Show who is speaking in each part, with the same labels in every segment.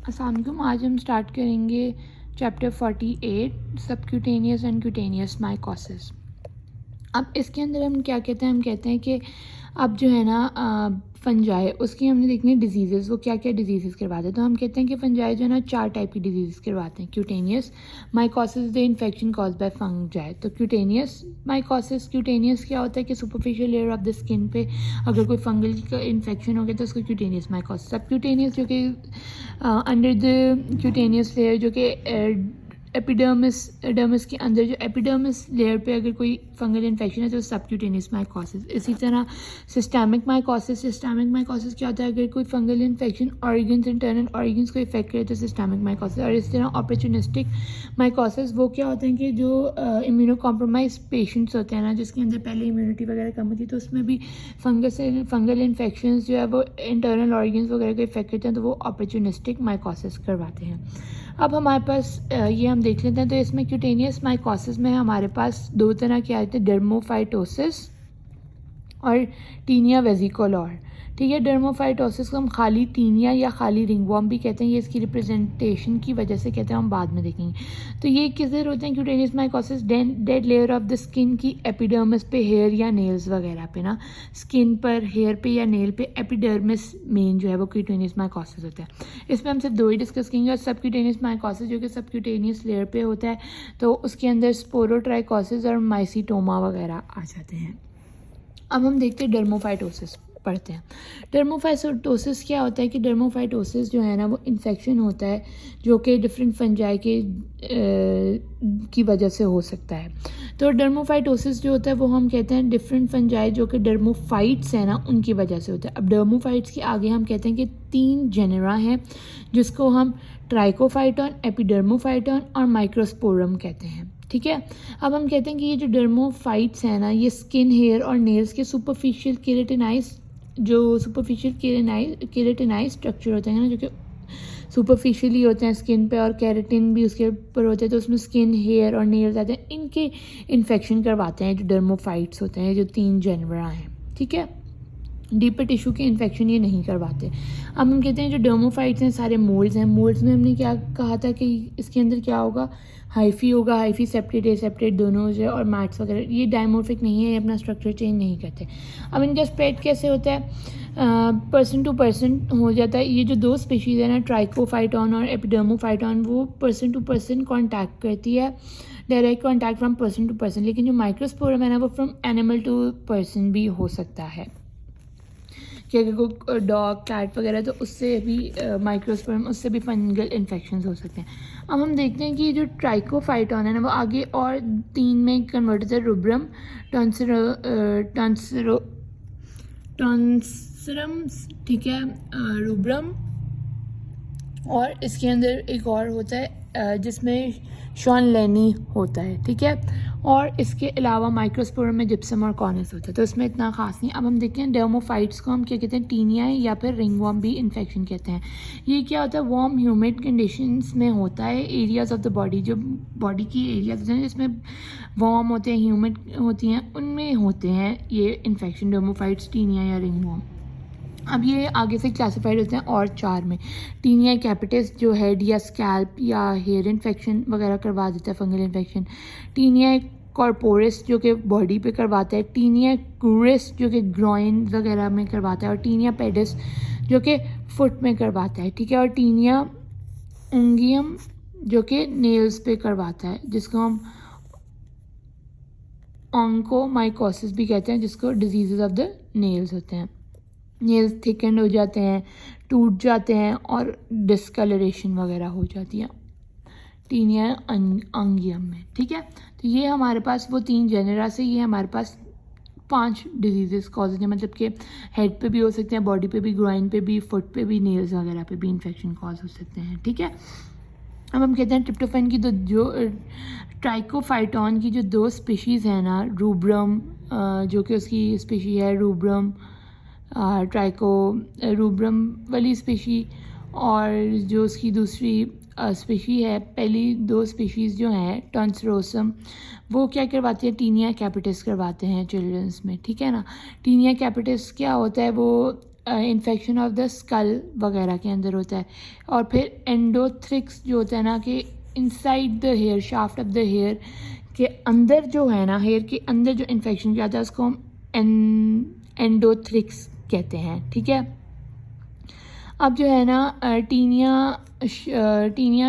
Speaker 1: अस्सलाम वालेकुम। आज हम स्टार्ट करेंगे chapter 48 subcutaneous and cutaneous mycosis. अब इसके अंदर हम क्या कहते हैं, हम कहते हैं कि अब जो है ना फंजाई, उसकी हमने देखनी है डिजीज़, वो क्या क्या डिजीज़ करवाते हैं। तो हम कहते हैं कि फंजाई जो है ना 4 टाइप की डिजीज़ करवाते हैं। Cutaneous mycosis the infection cause by fungi. तो क्यूटेनियस माइकोसिस, क्यूटेनियस क्या होता है कि superficial layer of the skin पे अगर कोई फंगल का इन्फेक्शन हो गया तो उसको क्यूटेनियस माइकोसिस। सब क्यूटेनियस जो कि अंडर द क्यूटेनियस लेयर, जो कि एपिडर्मिस के अंदर जो एपिडर्मिस लेयर पे अगर कोई फंगल इन्फेक्शन है तो सबक्यूटेनियस माइकोसिस। इसी तरह सिस्टमिक माइकोसिस क्या होता है, अगर कोई fungal infection organs, internal organs को इफेक्ट करे तो सिस्टमिक माइकोसिस। और इस तरह ऑपर्चुनिस्टिक माइकोसिस वो क्या होते हैं कि जो इम्यूनो कॉम्प्रोमाइज पेशेंट्स होते हैं ना, जिसके अंदर पहले इम्यूनिटी वगैरह कम होती है, तो उसमें भी फंगल इन्फेक्शन जो है वो इंटरनल ऑर्गन्स वगैरह को इफेक्ट करते हैं, तो वो ऑपर्चुनिस्टिक माइकोसिस करवाते हैं। अब हमारे पास ये हम देख लेते हैं। तो इसमें क्यूटेनियस माइकोसिस में हमारे पास दो तरह के आते हैं, डर्मोफाइटोसिस और टीनिया वेजिकोलर। ठीक है, डर्मोफाइटोसिस को हम खाली टीनिया या खाली रिंगवॉर्म भी कहते हैं। ये इसकी रिप्रेजेंटेशन की वजह से कहते हैं, हम बाद में देखेंगे। तो ये किधर होते हैं cutaneous mycosis, dead layer of the skin की एपिडर्मिस पे, हेयर या नेल्स वगैरह पे ना, स्किन पर, हेयर पे या नेल पे एपिडर्मिस मेन जो है वो क्यूटेनियस माइकोसिस होता है। इसमें हम सिर्फ दो ही डिस्कस करेंगे। और सबक्यूटेनियस माइकोसिस जो कि सबक्यूटेनियस लेयर पे होता है, तो उसके अंदर स्पोरोट्राइकोसिस और माइसीटोमा वगैरह आ जाते हैं। अब हम देखते हैं डर्मोफाइटोसिस पढ़ते हैं। डर्मोफाइटोसिस क्या होता है कि डर्मोफाइटोसिस जो है ना वो इन्फेक्शन होता है जो कि डिफरेंट फंजाई के की वजह से हो सकता है। तो डर्मोफाइटोसिस जो होता है वो हम कहते हैं डिफरेंट फंजाई जो कि डर्मोफाइट्स है ना उनकी वजह से होता है। अब डर्मोफाइट्स के आगे हम कहते हैं कि 3 जेनेरा हैं जिसको हम ट्राइकोफाइटॉन, एपिडर्मोफाइटॉन और माइक्रोस्पोरम कहते हैं। ठीक है, अब हम कहते हैं कि ये जो डर्मोफाइट्स हैं ना, ये स्किन, हेयर और नेल्स के सुपरफिशियल केरेटिनाइज स्ट्रक्चर होते हैं ना, जो कि सुपरफिशियली होते हैं स्किन पे, और केराटिन भी उसके ऊपर होते हैं, तो उसमें स्किन, हेयर और नेल्स आते हैं। इनके इन्फेक्शन करवाते हैं जो डर्मोफाइट्स होते हैं, जो 3 जेनेरा हैं। ठीक है, डीपर टिश्यू के इन्फेक्शन ये नहीं करवाते। अब हम कहते हैं जो डर्मोफाइट्स हैं सारे मोल्ड्स हैं। मोल्ड्स में हमने क्या कहा था कि इसके अंदर क्या होगा, हाइफी होगा, हाइफी सेप्टेट, एसेप्टेट दोनों जो है, और मैट्स वगैरह। ये डायमोर्फिक नहीं है, ये अपना स्ट्रक्चर चेंज नहीं करते। अब इनका स्प्रेड कैसे होता है, पर्सन टू पर्सन हो जाता है। ये जो 2 स्पीशीज़ है ना, ट्राइकोफाइटॉन और एपिडर्मोफाइटॉन, वो पर्सन टू पर्सन कॉन्टैक्ट करती है, direct contact from person to person. लेकिन जो माइक्रोस्पोरम है ना वो फ्रॉम एनिमल टू पर्सन भी हो सकता है, कि अगर कोई डॉग, कैट वगैरह, तो उससे भी माइक्रोस्पोरम, उससे भी फंगल इन्फेक्शन हो सकते हैं। अब हम देखते हैं कि जो ट्राइकोफाइटॉन है ना वो आगे और 3 में कन्वर्ट होता है, रूब्रम, टॉन्सरम, ठीक है, रूब्रम, और इसके अंदर एक और होता है जिसमें शॉन लेनी होता है। ठीक है, और इसके अलावा माइक्रोस्पोरम में जिप्सम और कॉर्निस होता है, तो इसमें इतना खास नहीं। अब हम देखते हैं डर्मोफाइट्स को हम क्या कहते हैं, टीनिया या फिर रिंगवॉर्म भी इन्फेक्शन कहते हैं। ये क्या होता है, वार्म ह्यूमिड कंडीशंस में होता है, एरियाज ऑफ द बॉडी, जो बॉडी की एरियाज होते हैं जिसमें वार्म होते हैं, ह्यूमिड होती हैं, उनमें होते हैं ये इन्फेक्शन, डर्मोफाइट्स, टीनिया या रिंगवॉर्म। अब ये आगे से क्लासिफाइड होते हैं और 4 में। टीनिया कैपिटिस जो हेड या स्कैल्प या हेयर इन्फेक्शन वगैरह करवा देता है, फंगल इन्फेक्शन। टीनिया कॉर्पोरिस जो कि बॉडी पे करवाता है। टीनिया क्रूरिस जो कि ग्रॉइन वगैरह में करवाता है। और टीनिया पेडिस जो कि फुट में करवाता है। ठीक है, और टीनिया उंगियम जो कि नेल्स पे करवाता है, जिसको हम ऑन्कोमाइकोसिस भी कहते हैं, जिसको डिजीजेज ऑफ द नेल्स होते हैं। नेल्स थिकेंड हो जाते हैं, टूट जाते हैं और डिस्कलरेशन वगैरह हो जाती है टीनिया अंगियम में। ठीक है, तो ये हमारे पास वो 3 जेनेरा से ये हमारे पास 5 डिजीजेस कॉज हैं, मतलब कि हेड पे भी हो सकते हैं, बॉडी पे भी, ग्राइन पे भी, फुट पे भी, नेल्स वगैरह पे भी इन्फेक्शन कॉज हो सकते हैं। ठीक है, अब हम कहते हैं ट्रिप्टोफैन की जो ट्राइकोफाइटॉन की जो 2 स्पीशीज़ हैं ना, रूब्रम जो कि उसकी स्पीशी है रूब्रम, रूब्रम वाली स्पीशी, और जो उसकी दूसरी स्पीशी है, पहली 2 स्पीशीज़ जो हैं टॉन्सरोसम, वो क्या करवाती है, टीनिया कैपिटिस करवाते हैं चिल्ड्रंस में। ठीक है ना, टीनिया कैपिटिस क्या होता है, वो इन्फेक्शन ऑफ द स्कल वगैरह के अंदर होता है। और फिर एंडोथ्रिक्स जो होता है ना कि inside the hair, shaft of the hair के अंदर जो है ना, हेयर के अंदर जो इन्फेक्शन किया जाता है उसको हम एंडोथ्रिक्स कहते हैं। ठीक है, अब जो है ना टीनिया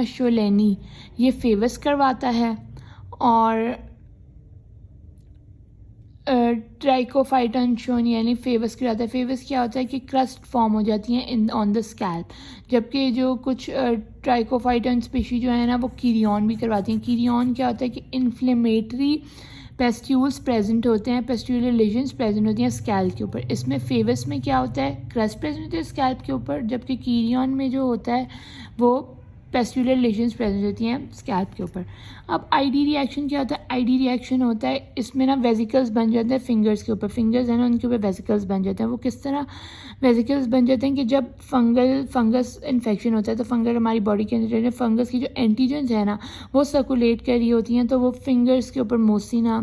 Speaker 1: शोलेनी ये फेवस करवाता है, और ट्राइकोफाइटन यानी फेवस कराता है। फेवस क्या होता है कि क्रस्ट फॉर्म हो जाती हैं इन ऑन द स्कैल्प, जबकि जो कुछ ट्राइकोफाइटन स्पीशीज जो है ना वो कीरियन भी करवाती हैं। कीरियन क्या होता है कि इन्फ्लेमेटरी पेस्ट्यूल्स प्रेजेंट होते हैं, पेस्ट्यूलर लेजन्स प्रेजेंट होती हैं स्कैल्प के ऊपर। इसमें फेवस में क्या होता है, क्रस्ट प्रेजेंट होती है स्कैल्प के ऊपर, जबकि कीरियन में जो होता है वो पेस्ट्यूलर लेजन्स प्रेजेंट होती हैं स्कैल्प के ऊपर। अब आईडी रिएक्शन क्या होता है, आईडी रिएक्शन होता है इसमें ना वेजिकल्स बन जाते हैं फिंगर्स के ऊपर, फिंगर्स है ना उनके ऊपर वेजिकल्स बन जाते हैं। वो किस तरह वेजिकल्स बन जाते हैं कि जब फंगस इन्फेक्शन होता है तो फंगस हमारी बॉडी के अंदर फंगस की जो एंटीजेंस है ना वो सर्कुलेट कर रही होती हैं, तो वो फिंगर्स के ऊपर मोस्टली ना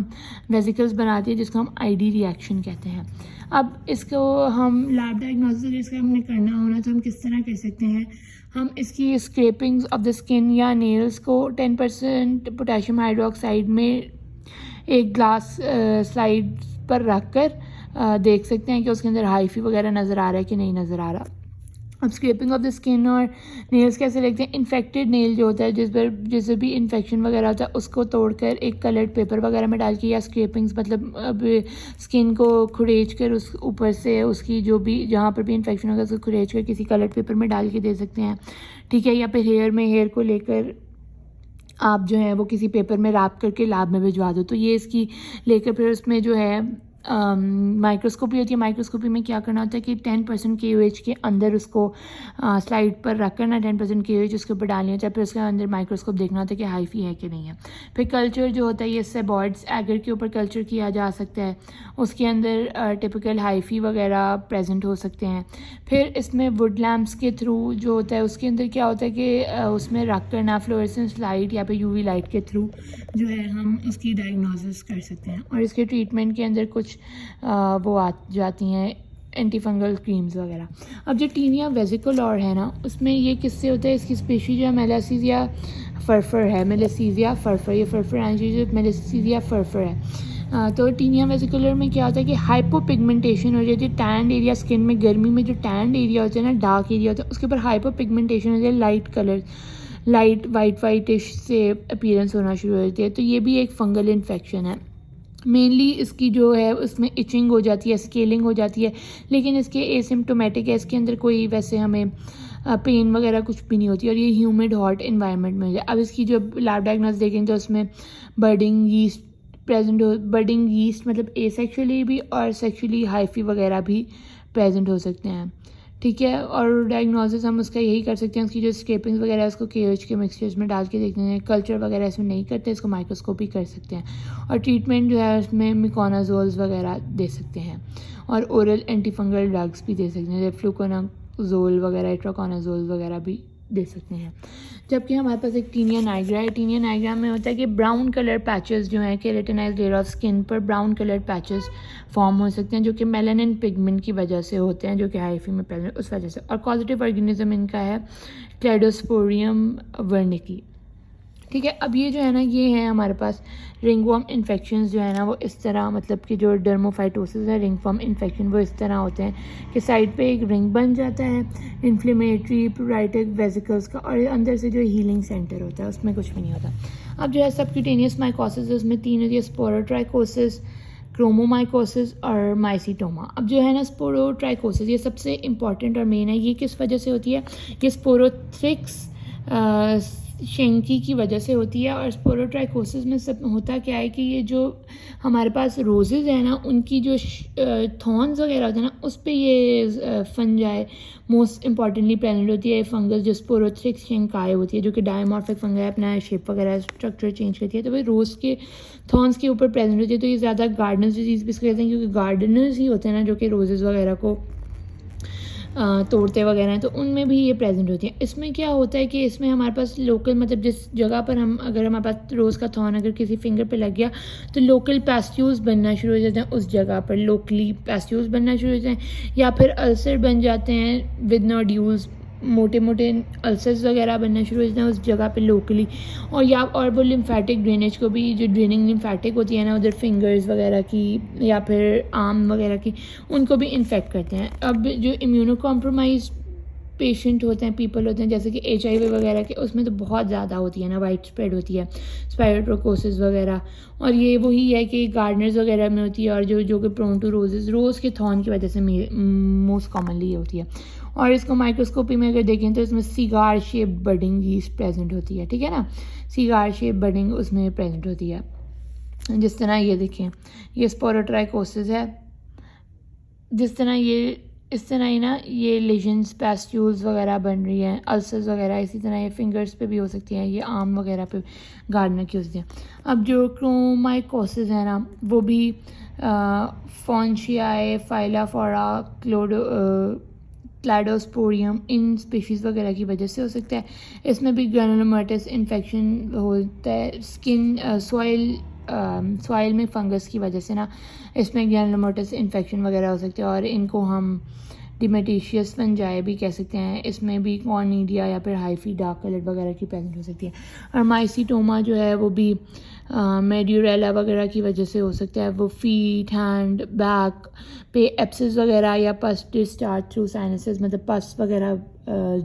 Speaker 1: वेजिकल्स बनाती है, जिसको हम आईडी रिएक्शन कहते हैं। अब इसको हम लैब डायग्नोसिस इसका हमने करना होना तो हम किस तरह कर सकते हैं, हम इसकी स्क्रैपिंग्स ऑफ द स्किन या नेल्स को 10% पोटेशियम हाइड्रोक्साइड में एक ग्लास स्लाइड पर रख कर देख सकते हैं कि उसके अंदर हाइफी वगैरह नज़र आ रहा है कि नहीं नज़र आ रहा। अब स्क्रैपिंग ऑफ द स्किन और नेल्स कैसे देखते हैं, इन्फेक्टेड नेल जो होता है जिससे भी इन्फेक्शन वगैरह होता है उसको तोड़कर एक कलर्ड पेपर वगैरह में डाल के, या स्क्रैपिंग्स मतलब अब स्किन को खुरेच कर उस ऊपर से उसकी जो भी जहाँ पर भी इन्फेक्शन होगा उसको खुरेच कर किसी कलर्ड पेपर में डाल के दे सकते हैं। ठीक है, या फिर हेयर को लेकर आप जो है वो किसी पेपर में रैप करके लैब में भिजवा दो, तो ये इसकी लेकर फिर उसमें जो है माइक्रोस्कोपी होती है। माइक्रोस्कोपी में क्या करना होता है कि 10% KOH के अंदर उसको स्लाइड पर रख करना, 10% KOH उसके ऊपर डालनी होता है, फिर उसके अंदर माइक्रोस्कोप देखना होता है कि हाइफी है कि नहीं है। फिर कल्चर जो होता है ये सेबॉइड्स एगर के ऊपर कल्चर किया जा सकता है, उसके अंदर टिपिकल हाइफी वगैरह प्रेजेंट हो सकते हैं। फिर इसमें वुड लैम्प्स के थ्रू जो होता है उसके अंदर क्या होता है कि उसमें रख करना फ्लोरेसेंस लाइट या फिर UV लाइट के थ्रू जो है हम इसकी डायग्नोसिस कर सकते हैं। और इसके ट्रीटमेंट के अंदर कुछ वो आ जाती हैं एंटी फंगल क्रीम्स वगैरह। अब जो टीनिया वेजिकुलर है ना उसमें ये किससे होता है, इसकी स्पीशीज जो मेलासीजिया फरफर है, मेलासीजिया फरफर, ये फरफर आंची मेलासीजिया फरफर है। तो टीनिया वेजिकुलर में क्या होता है कि हाइपोपिगमेंटेशन हो जाती है, टैंड एरिया स्किन में, गर्मी में जो टैंड एरिया होता है ना, डार्क एरिया होता है उसके ऊपर हाइपोपिगमेंटेशन हो जाती है, लाइट कलर लाइट वाइटिश से अपीयरेंस होना शुरू हो जाती है। तो ये भी एक फंगल इन्फेक्शन है। मेनली इसकी जो है उसमें इचिंग हो जाती है, स्केलिंग हो जाती है, लेकिन इसके एसिम्प्टोमेटिक है, इसके अंदर कोई वैसे हमें पेन वगैरह कुछ भी नहीं होती, और ये ह्यूमिड हॉट इन्वायरमेंट में हो जाए। अब इसकी जो लैब डायग्नोसिस देखेंगे तो उसमें बर्डिंग यीस्ट प्रेजेंट हो, बर्डिंग यीस्ट मतलब एसेक्सुअली भी और सेक्सुअली हाइफी वगैरह भी प्रेजेंट हो सकते हैं। ठीक है, और डायग्नोसिस हम उसका यही कर सकते हैं, उसकी जो स्क्रैपिंग्स वगैरह है उसको KOH के मिक्सचर्स में डाल के देखते हैं। कल्चर वगैरह इसमें नहीं करते, इसको माइक्रोस्कोपी कर सकते हैं। और ट्रीटमेंट जो है उसमें मिकोनाजोल्स वगैरह दे सकते हैं, और ओरल एंटीफंगल ड्रग्स भी दे सकते हैं, जैसे फ्लूकोनाजोल वगैरह, इट्रोकोनाजोल वगैरह भी दे सकते हैं। जबकि हमारे पास एक टीनिया नाइग्रा है। टीनिया नाइग्रा में होता है कि ब्राउन कलर पैचेस जो हैं, केराटिनाइज्ड लेयर ऑफ स्किन पर ब्राउन कलर पैचेस फॉर्म हो सकते हैं, जो कि मेलानिन पिगमेंट की वजह से होते हैं, जो कि हाइफी में पहले उस वजह से। और कॉजेटिव ऑर्गेनिज्म इनका है क्लेडोस्पोरियम वर्निकी। ठीक है, अब ये जो है ना ये है हमारे पास रिंगवर्म इन्फेक्शंस जो है ना वो इस तरह, मतलब कि जो डर्मोफाइटोसिस है, रिंगवर्म इन्फेक्शन वो इस तरह होते हैं कि साइड पे एक रिंग बन जाता है इन्फ्लेमेटरी प्रोराइटिक वेजिकल्स का, और अंदर से जो हीलिंग सेंटर होता है उसमें कुछ भी नहीं होता। अब जो है सबक्यूटेनियस माइकोसिस उसमें 3 होती है, स्पोरोट्राइकोसिस, क्रोमोमाइकोसिस और माइसीटोमा। अब जो है ना स्पोरोट्राइकोसिस ये सबसे इंपॉर्टेंट और मेन है। ये किस वजह से होती है, ये स्पोरोथ्रिक्स शेंकी की वजह से होती है। और स्पोरोट्राइकोसिस में सब होता क्या है कि ये जो हमारे पास रोजेज़ है ना उनकी जो थॉर्न्स वगैरह होते हैं ना उस पर ये फंजाई मोस्ट इंपॉर्टेंटली प्रेजेंट होती है। फंगस जो स्पोरोथ्रिक्स शेंकाई होती है, जो कि डायमॉर्फिक फंगाई अपना शेप वगैरह स्ट्रक्चर चेंज करती है, तो वही रोज़ के थॉर्न्स के ऊपर प्रेजेंट होती है। तो ये ज़्यादा गार्डनर्स डिजीज़ भी कहते हैं, क्योंकि गार्डनर्स ही होते हैं ना जो कि रोजेज़ वगैरह को तोड़ते वगैरह हैं, तो उनमें भी ये प्रेजेंट होती हैं। इसमें क्या होता है कि इसमें हमारे पास लोकल, मतलब जिस जगह पर हम, अगर हमारे पास रोज़ का थॉर्न अगर किसी फिंगर पे लग गया तो लोकल पैस्ट्यूल्स बनना शुरू हो जाते हैं उस जगह पर, लोकली पैस्ट्यूल्स बनना शुरू हो जाते हैं, या फिर अल्सर बन जाते हैं विद नोड्यूल्स, मोटे मोटे अल्सर्स वगैरह बनना शुरू हो जाते हैं उस जगह पे लोकली। और वो लिम्फेटिक ड्रेनेज को भी, जो ड्रेनिंग लिम्फेटिक होती है ना उधर फिंगर्स वगैरह की या फिर आर्म वगैरह की, उनको भी इन्फेक्ट करते हैं। अब जो इम्यूनो कॉम्प्रोमाइज पेशेंट होते हैं, पीपल होते हैं, जैसे कि HIV वगैरह के, उसमें तो बहुत ज़्यादा होती है ना, वाइड स्प्रेड होती है स्पाइरोट्रोकोसिस वगैरह, और ये वही है कि गार्डनर्स वगैरह में होती है, और जो कि प्रोन टू रोज़ के थॉर्न की वजह से मोस्ट कॉमनली ये होती है। और इसको माइक्रोस्कोपी में अगर देखें तो इसमें सिगार शेप बडिंग ही प्रेजेंट होती है, ठीक है ना, सिगार शेप बडिंग उसमें प्रेजेंट होती है। जिस तरह ये देखें, ये स्पोरोट्राइकोसिस है, जिस तरह ये, इस तरह ही ना ये लेजन्स, पैस्ट्यूल्स वगैरह बन रही हैं, अल्सर्स वगैरह, इसी तरह ये फिंगर्स पे भी हो सकती हैं, ये आर्म वगैरह पे गार्डनर की हो सकती हैं। अब जो क्रोमाइकोसिस है ना, वो भी फॉन्शियाए, फाइलाफोरा, क्लैडोस्पोरियम, इन स्पीशीज़ वगैरह की वजह से हो सकता है। इसमें भी ग्रैनुलोमेटस इन्फेक्शन होता है, स्किन सॉइल में फंगस की वजह से ना इसमें ग्रैनुलोमेटस इन्फेक्शन वगैरह हो सकते हैं, और इनको हम डिमेटिशियस फंजाई भी कह सकते हैं। इसमें भी कॉर्निडिया या फिर हाइफी डार्क कलर वगैरह की प्रेजेंट हो सकती है। और माइसीटोमा जो है वो भी मेड्यूरेला वगैरह की वजह से हो सकता है। वो फीट, हैंड, बैक पे एप्सिस वगैरह या पस डिस्चार्ज थ्रू साइनसेस, मतलब पस वगैरह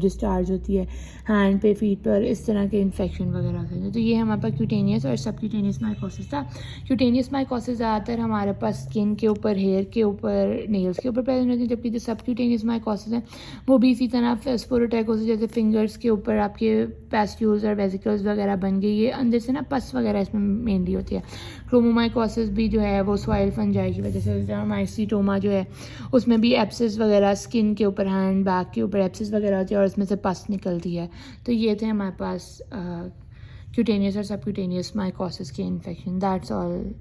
Speaker 1: डिस्चार्ज होती है हैंड पे, फीट पर, इस तरह के इन्फेक्शन वगैरह होते हैं। तो ये हमारे पास क्यूटेनियस और सबक्यूटेनियस माइकोसिस था। क्यूटेनियस माइकोसिस ज़्यादातर हमारे पास स्किन के ऊपर, हेयर के ऊपर, नेल्स के ऊपर प्रेजेंट होती है, जबकि जो सबक्यूटेनियस माइकोसिस है वो भी इसी तरह स्पोरोटाइकोसिस जैसे फिंगर्स के ऊपर आपके पैस्ट्यूल्स और वेसिकल्स वगैरह बन गई, ये अंदर से ना पस वगैरह इसमें मेनली होती है। क्रोमोमाइकोसिस भी जो है वो सॉइल फंजाई की वजह से होता है। माइसीटोमा जो है उसमें भी एप्सिस वगैरह स्किन के ऊपर, हैंड, बैक के ऊपर एप्सिस वगैरह होती है और उसमें से पस निकलती है। तो ये थे हमारे पास क्यूटेनियस और सबक्यूटेनियस माइकोसिस के इन्फेक्शन। That's all.